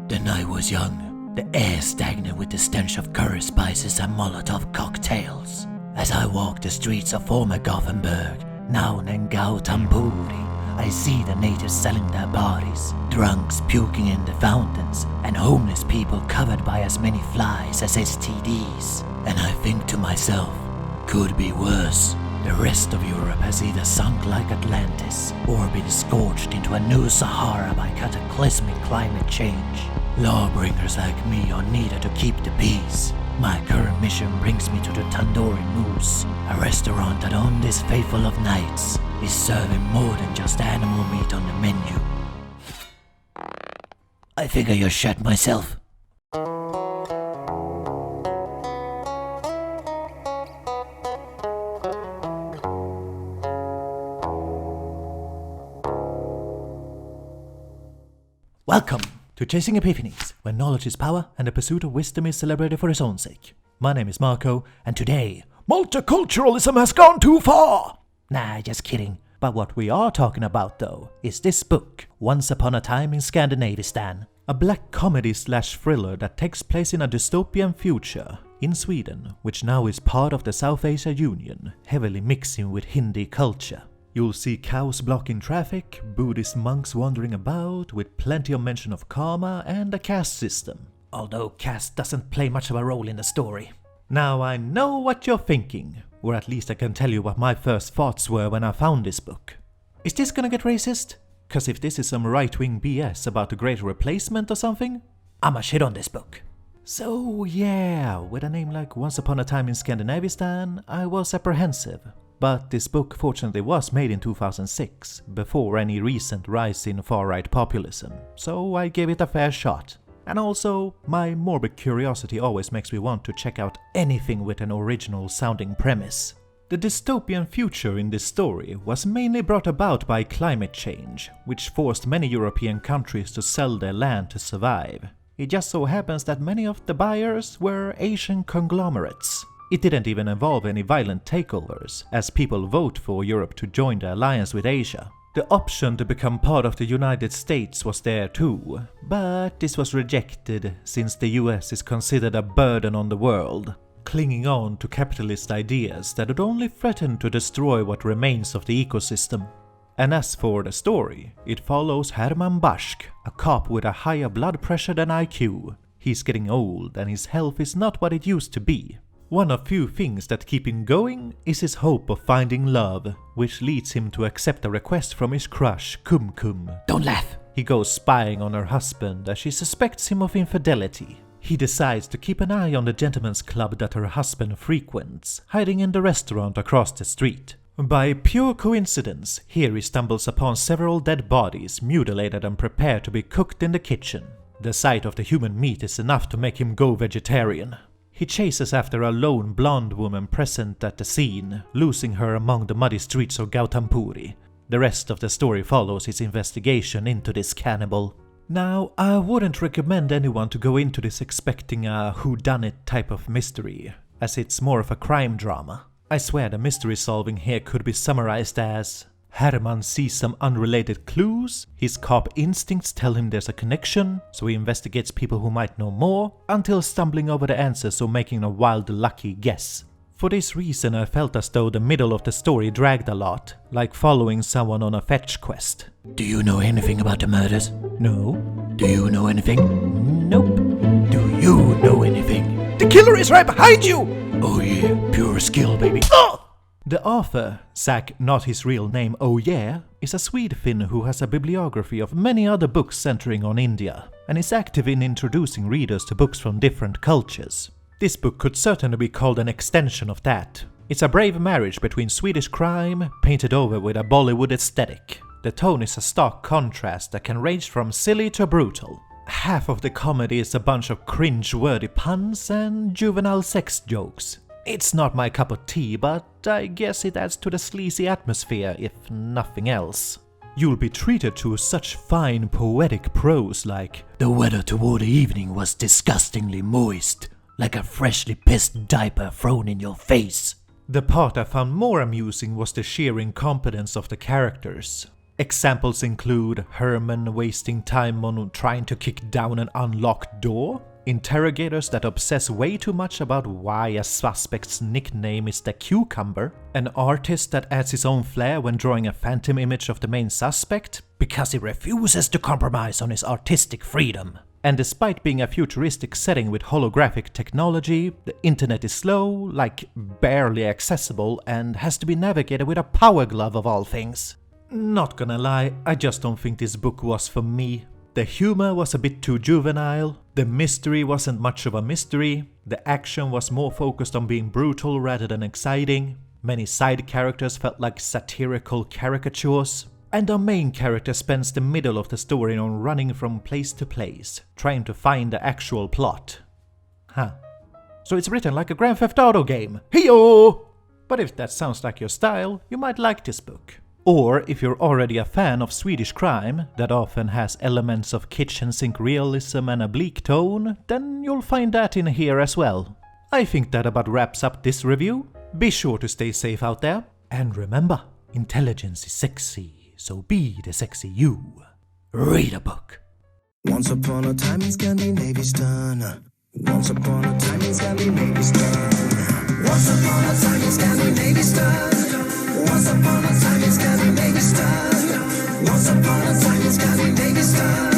The night was young, the air stagnant with the stench of curry spices and Molotov cocktails. As I walk the streets of former Gothenburg, now named Gautampuri, I see the natives selling their bodies, drunks puking in the fountains, and homeless people covered by as many flies as STDs. And I think to myself, could be worse. The rest of Europe has either sunk like Atlantis or been scorched into a new Sahara by cataclysmic climate change. Lawbringers like me are needed to keep the peace. My current mission brings me to the Tandoori Moose, a restaurant that on this faithful of nights is serving more than just animal meat on the menu. I think I just shat myself. Welcome to Chasing Epiphanies, where knowledge is power and the pursuit of wisdom is celebrated for its own sake. My name is Marco, and today, multiculturalism has gone too far! Nah, just kidding. But what we are talking about, though, is this book, Once Upon a Time in Scandinavistan. A black comedy/thriller that takes place in a dystopian future in Sweden, which now is part of the South Asia Union, heavily mixing with Hindi culture. You'll see cows blocking traffic, Buddhist monks wandering about, with plenty of mention of karma and a caste system. Although caste doesn't play much of a role in the story. Now I know what you're thinking, or at least I can tell you what my first thoughts were when I found this book. Is this gonna get racist? Cause if this is some right-wing BS about the Great Replacement or something, I'ma shit on this book. So yeah, with a name like Once Upon a Time in Scandinavistan, I was apprehensive. But this book fortunately was made in 2006, before any recent rise in far-right populism, so I gave it a fair shot. And also, my morbid curiosity always makes me want to check out anything with an original sounding premise. The dystopian future in this story was mainly brought about by climate change, which forced many European countries to sell their land to survive. It just so happens that many of the buyers were Asian conglomerates. It didn't even involve any violent takeovers, as people vote for Europe to join the alliance with Asia. The option to become part of the United States was there too, but this was rejected since the US is considered a burden on the world, clinging on to capitalist ideas that would only threaten to destroy what remains of the ecosystem. And as for the story, it follows Herman Bashk, a cop with a higher blood pressure than IQ. He's getting old and his health is not what it used to be. One of few things that keep him going is his hope of finding love, which leads him to accept a request from his crush, Kum Kum. Don't laugh! He goes spying on her husband as she suspects him of infidelity. He decides to keep an eye on the gentleman's club that her husband frequents, hiding in the restaurant across the street. By pure coincidence, here he stumbles upon several dead bodies, mutilated and prepared to be cooked in the kitchen. The sight of the human meat is enough to make him go vegetarian. He chases after a lone blonde woman present at the scene, losing her among the muddy streets of Gautampuri. The rest of the story follows his investigation into this cannibal. Now, I wouldn't recommend anyone to go into this expecting a whodunit type of mystery, as it's more of a crime drama. I swear the mystery solving here could be summarized as: Herman sees some unrelated clues, his cop instincts tell him there's a connection, so he investigates people who might know more, until stumbling over the answers or making a wild lucky guess. For this reason I felt as though the middle of the story dragged a lot, like following someone on a fetch quest. Do you know anything about the murders? No. Do you know anything? Nope. Do you know anything? The killer is right behind you! Oh yeah, pure skill, baby. Oh! The author, Zach, not his real name, oh yeah, is a Swede-Finn who has a bibliography of many other books centering on India, and is active in introducing readers to books from different cultures. This book could certainly be called an extension of that. It's a brave marriage between Swedish crime, painted over with a Bollywood aesthetic. The tone is a stark contrast that can range from silly to brutal. Half of the comedy is a bunch of cringe-worthy puns and juvenile sex jokes. It's not my cup of tea, but I guess it adds to the sleazy atmosphere, if nothing else. You'll be treated to such fine poetic prose like, "The weather toward the evening was disgustingly moist, like a freshly pissed diaper thrown in your face." The part I found more amusing was the sheer incompetence of the characters. Examples include Herman wasting time on trying to kick down an unlocked door, interrogators that obsess way too much about why a suspect's nickname is the cucumber, an artist that adds his own flair when drawing a phantom image of the main suspect because he refuses to compromise on his artistic freedom. And despite being a futuristic setting with holographic technology, the internet is slow, like barely accessible, and has to be navigated with a power glove of all things. Not gonna lie, I just don't think this book was for me. The humor was a bit too juvenile, the mystery wasn't much of a mystery, the action was more focused on being brutal rather than exciting, many side characters felt like satirical caricatures, and our main character spends the middle of the story on running from place to place, trying to find the actual plot. So it's written like a Grand Theft Auto game. Hey-o! But if that sounds like your style, you might like this book. Or if you're already a fan of Swedish crime, that often has elements of kitchen sink realism and a bleak tone, then you'll find that in here as well. I think that about wraps up this review. Be sure to stay safe out there, and remember, intelligence is sexy, so be the sexy you. Read a book. Once upon a time in Scandinavistan. Once upon a time in Scandinavistan. Once upon a time in Scandinavistan. Once upon a time in Scandinavistan. Once upon a time in Scandinavistan.